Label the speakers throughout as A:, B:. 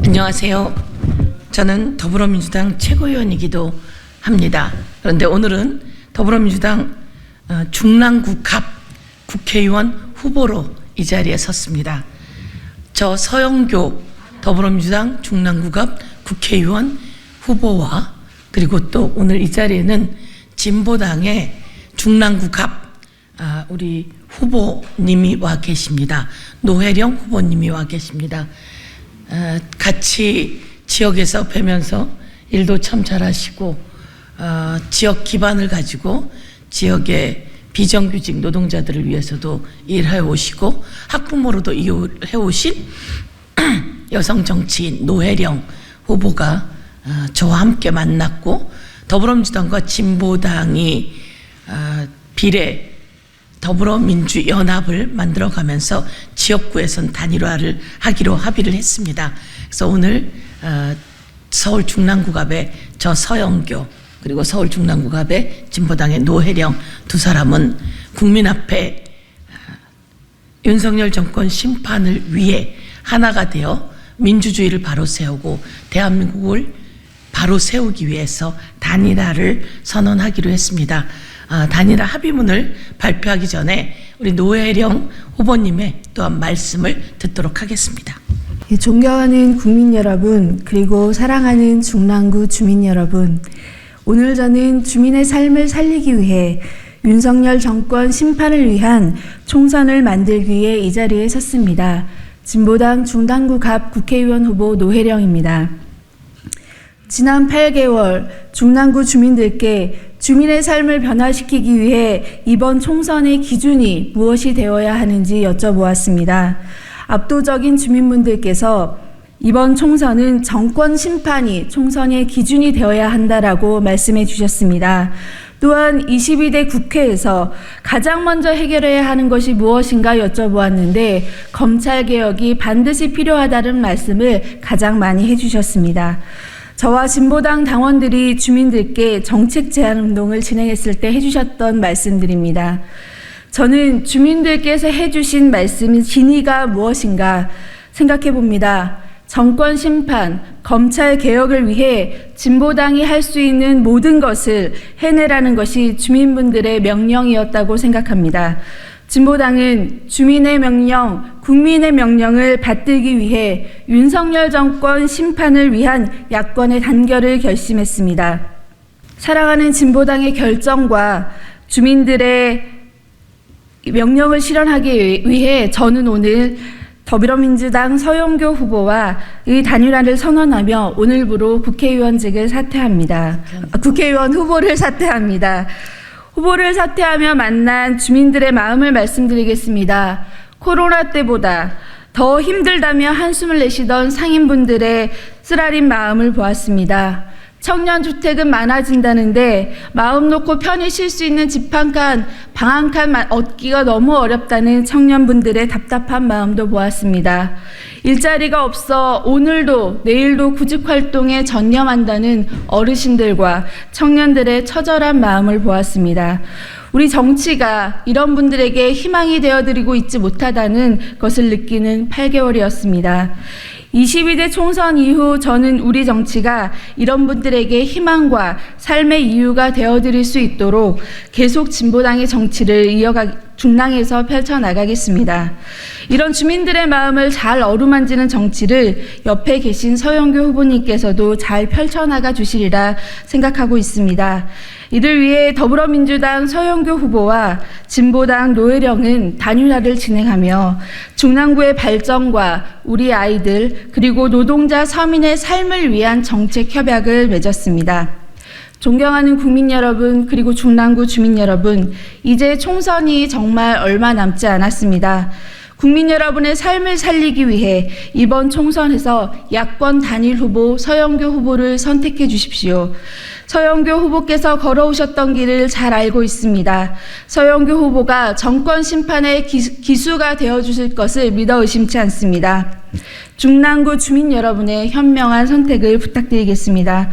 A: 안녕하세요. 저는 더불어민주당 최고위원이기도 합니다. 그런데 오늘은 더불어민주당 중랑구 갑 국회의원 후보로 이 자리에 섰습니다. 저 서영교 더불어민주당 중랑구 갑 국회의원 후보와 그리고 또 오늘 이 자리에는 진보당의 중랑구 갑 우리 후보님이 와 계십니다. 노혜령 후보님이 와 계십니다. 같이 지역에서 뵈면서 일도 참 잘하시고 지역 기반을 가지고 지역의 비정규직 노동자들을 위해서도 일해 오시고 학부모로도 일해 오신 여성 정치인 노혜령 후보가 저와 함께 만났고 더불어민주당과 진보당이 비례 더불어민주연합을 만들어가면서 지역구에선 단일화를 하기로 합의를 했습니다. 그래서 오늘 서울 중랑구갑의 저 서영교 그리고 서울 중랑구갑의 진보당의 노혜령 두 사람은 국민 앞에 윤석열 정권 심판을 위해 하나가 되어 민주주의를 바로 세우고 대한민국을 바로 세우기 위해서 단일화를 선언하기로 했습니다. 단일화 합의문을 발표하기 전에 우리 노혜령 후보님의 또한 말씀을 듣도록 하겠습니다.
B: 존경하는 국민 여러분, 그리고 사랑하는 중랑구 주민 여러분, 오늘 저는 주민의 삶을 살리기 위해 윤석열 정권 심판을 위한 총선을 만들기 위해 이 자리에 섰습니다. 진보당 중랑구 갑 국회의원 후보 노혜령입니다. 지난 8개월 중랑구 주민들께 주민의 삶을 변화시키기 위해 이번 총선의 기준이 무엇이 되어야 하는지 여쭤보았습니다. 압도적인 주민분들께서 이번 총선은 정권 심판이 총선의 기준이 되어야 한다라고 말씀해 주셨습니다. 또한 22대 국회에서 가장 먼저 해결해야 하는 것이 무엇인가 여쭤보았는데 검찰개혁이 반드시 필요하다는 말씀을 가장 많이 해주셨습니다. 저와 진보당 당원들이 주민들께 정책 제안 운동을 진행했을 때 해주셨던 말씀들입니다. 저는 주민들께서 해주신 말씀의 진의가 무엇인가 생각해 봅니다. 정권 심판, 검찰 개혁을 위해 진보당이 할 수 있는 모든 것을 해내라는 것이 주민분들의 명령이었다고 생각합니다. 진보당은 주민의 명령, 국민의 명령을 받들기 위해 윤석열 정권 심판을 위한 야권의 단결을 결심했습니다. 사랑하는 진보당의 결정과 주민들의 명령을 실현하기 위해 저는 오늘 더불어민주당 서영교 후보와 이 단일화를 선언하며 오늘부로 국회의원직을 사퇴합니다. 국회의원 후보를 사퇴합니다. 후보를 사퇴하며 만난 주민들의 마음을 말씀드리겠습니다. 코로나 때보다 더 힘들다며 한숨을 내쉬던 상인분들의 쓰라린 마음을 보았습니다. 청년주택은 많아진다는데 마음 놓고 편히 쉴 수 있는 집 한 칸, 방 한 칸 얻기가 너무 어렵다는 청년분들의 답답한 마음도 보았습니다. 일자리가 없어 오늘도 내일도 구직활동에 전념한다는 어르신들과 청년들의 처절한 마음을 보았습니다. 우리 정치가 이런 분들에게 희망이 되어드리고 있지 못하다는 것을 느끼는 8개월이었습니다. 22대 총선 이후 저는 우리 정치가 이런 분들에게 희망과 삶의 이유가 되어드릴 수 있도록 계속 진보당의 정치를 중랑에서 펼쳐나가겠습니다. 이런 주민들의 마음을 잘 어루만지는 정치를 옆에 계신 서영교 후보님께서도 잘 펼쳐나가 주시리라 생각하고 있습니다. 이를 위해 더불어민주당 서영교 후보와 진보당 노혜령은 단일화를 진행하며 중랑구의 발전과 우리 아이들 그리고 노동자 서민의 삶을 위한 정책 협약을 맺었습니다. 존경하는 국민 여러분 그리고 중랑구 주민 여러분, 이제 총선이 정말 얼마 남지 않았습니다. 국민 여러분의 삶을 살리기 위해 이번 총선에서 야권 단일 후보 서영교 후보를 선택해 주십시오. 서영교 후보께서 걸어오셨던 길을 잘 알고 있습니다. 서영교 후보가 정권 심판의 기수가 되어주실 것을 믿어 의심치 않습니다. 중랑구 주민 여러분의 현명한 선택을 부탁드리겠습니다.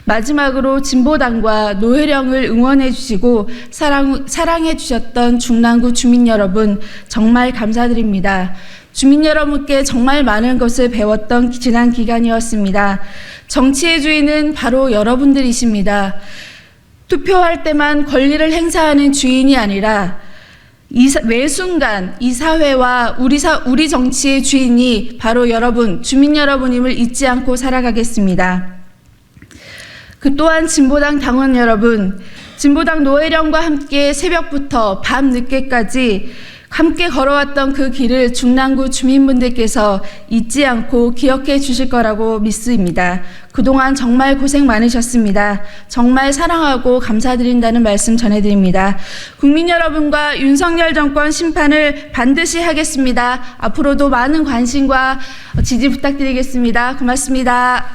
B: 마지막으로 진보당과 노혜령을 응원해 주시고 사랑해 주셨던 중랑구 주민 여러분 정말 감사드립니다. 주민 여러분께 정말 많은 것을 배웠던 지난 기간이었습니다. 정치의 주인은 바로 여러분들이십니다. 투표할 때만 권리를 행사하는 주인이 아니라 매 순간 이 사회와 우리 정치의 주인이 바로 여러분, 주민 여러분임을 잊지 않고 살아가겠습니다. 그 또한 진보당 당원 여러분, 진보당 노회령과 함께 새벽부터 밤 늦게까지 함께 걸어왔던 그 길을 중랑구 주민분들께서 잊지 않고 기억해 주실 거라고 믿습니다. 그동안 정말 고생 많으셨습니다. 정말 사랑하고 감사드린다는 말씀 전해드립니다. 국민 여러분과 윤석열 정권 심판을 반드시 하겠습니다. 앞으로도 많은 관심과 지지 부탁드리겠습니다. 고맙습니다.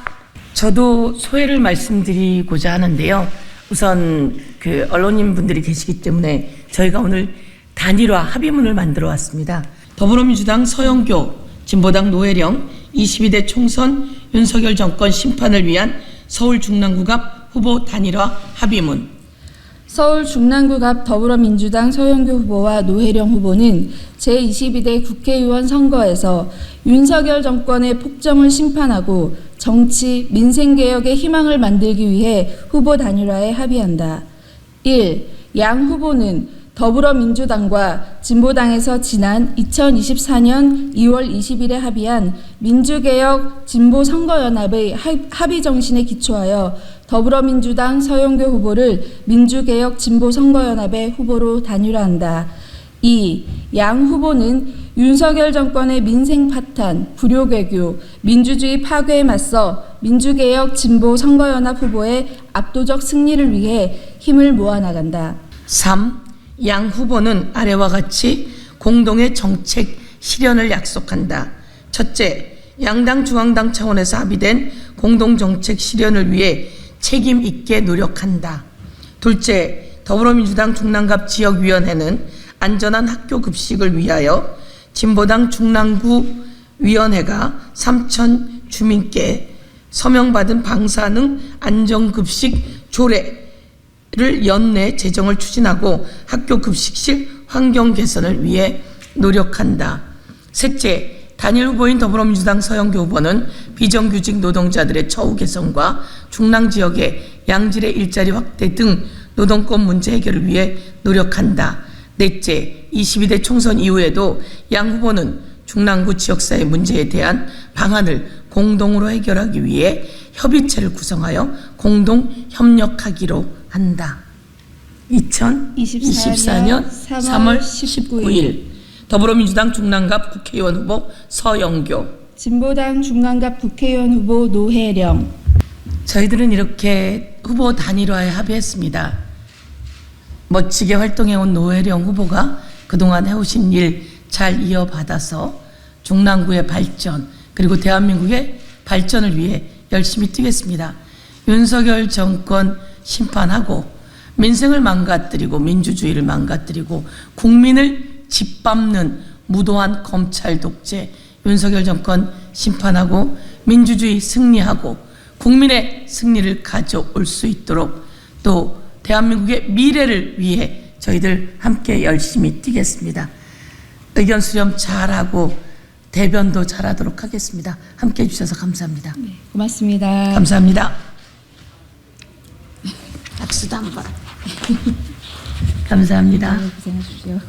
A: 저도 소회를 말씀드리고자 하는데요. 우선 그 언론인 분들이 계시기 때문에 저희가 오늘 단일화 합의문을 만들어 왔습니다. 더불어민주당 서영교, 진보당 노회령 22대 총선 윤석열 정권 심판을 위한 서울 중랑구갑 후보 단일화 합의문.
B: 서울 중랑구갑 더불어민주당 서영교 후보와 노회령 후보는 제22대 국회의원 선거에서 윤석열 정권의 폭정을 심판하고 정치, 민생개혁의 희망을 만들기 위해 후보 단일화에 합의한다. 1. 양 후보는 더불어민주당과 진보당에서 지난 2024년 2월 20일에 합의한 민주개혁 진보선거연합의 합의 정신에 기초하여 더불어민주당 서영교 후보를 민주개혁 진보선거연합의 후보로 단일화한다. 2. 양 후보는 윤석열 정권의 민생 파탄, 불효괴교, 민주주의 파괴에 맞서 민주개혁 진보선거연합 후보의 압도적 승리를 위해 힘을 모아나간다.
A: 3. 양 후보는 아래와 같이 공동의 정책 실현을 약속한다. 첫째, 양당 중앙당 차원에서 합의된 공동정책 실현을 위해 책임 있게 노력한다. 둘째, 더불어민주당 중랑갑 지역위원회는 안전한 학교 급식을 위하여 진보당 중랑구 위원회가 3천 주민께 서명받은 방사능 안전급식 조례를 연내 제정을 추진하고 학교 급식실 환경 개선을 위해 노력한다. 셋째, 단일 후보인 더불어민주당 서영교 후보는 비정규직 노동자들의 처우 개선과 중랑 지역의 양질의 일자리 확대 등 노동권 문제 해결을 위해 노력한다. 넷째, 22대 총선 이후에도 양 후보는 중랑구 지역사회 문제에 대한 방안을 공동으로 해결하기 위해 협의체를 구성하여 공동 협력하기로 한다. 2024년 3월 19일 더불어민주당 중랑갑 국회의원 후보 서영교,
B: 진보당 중랑갑 국회의원 후보 노회령.
A: 저희들은 이렇게 후보 단일화에 합의했습니다. 멋지게 활동해온 노회령 후보가 그동안 해오신 일 잘 이어받아서 중랑구의 발전 그리고 대한민국의 발전을 위해 열심히 뛰겠습니다. 윤석열 정권 심판하고 민생을 망가뜨리고 민주주의를 망가뜨리고 국민을 짓밟는 무도한 검찰 독재 윤석열 정권 심판하고 민주주의 승리하고 국민의 승리를 가져올 수 있도록 또 대한민국의 미래를 위해 저희들 함께 열심히 뛰겠습니다. 의견 수렴 잘하고 대변도 잘하도록 하겠습니다. 함께해 주셔서 감사합니다.
B: 네, 고맙습니다.
A: 감사합니다. 박수도 한번. 감사합니다.
B: 고생하십시오.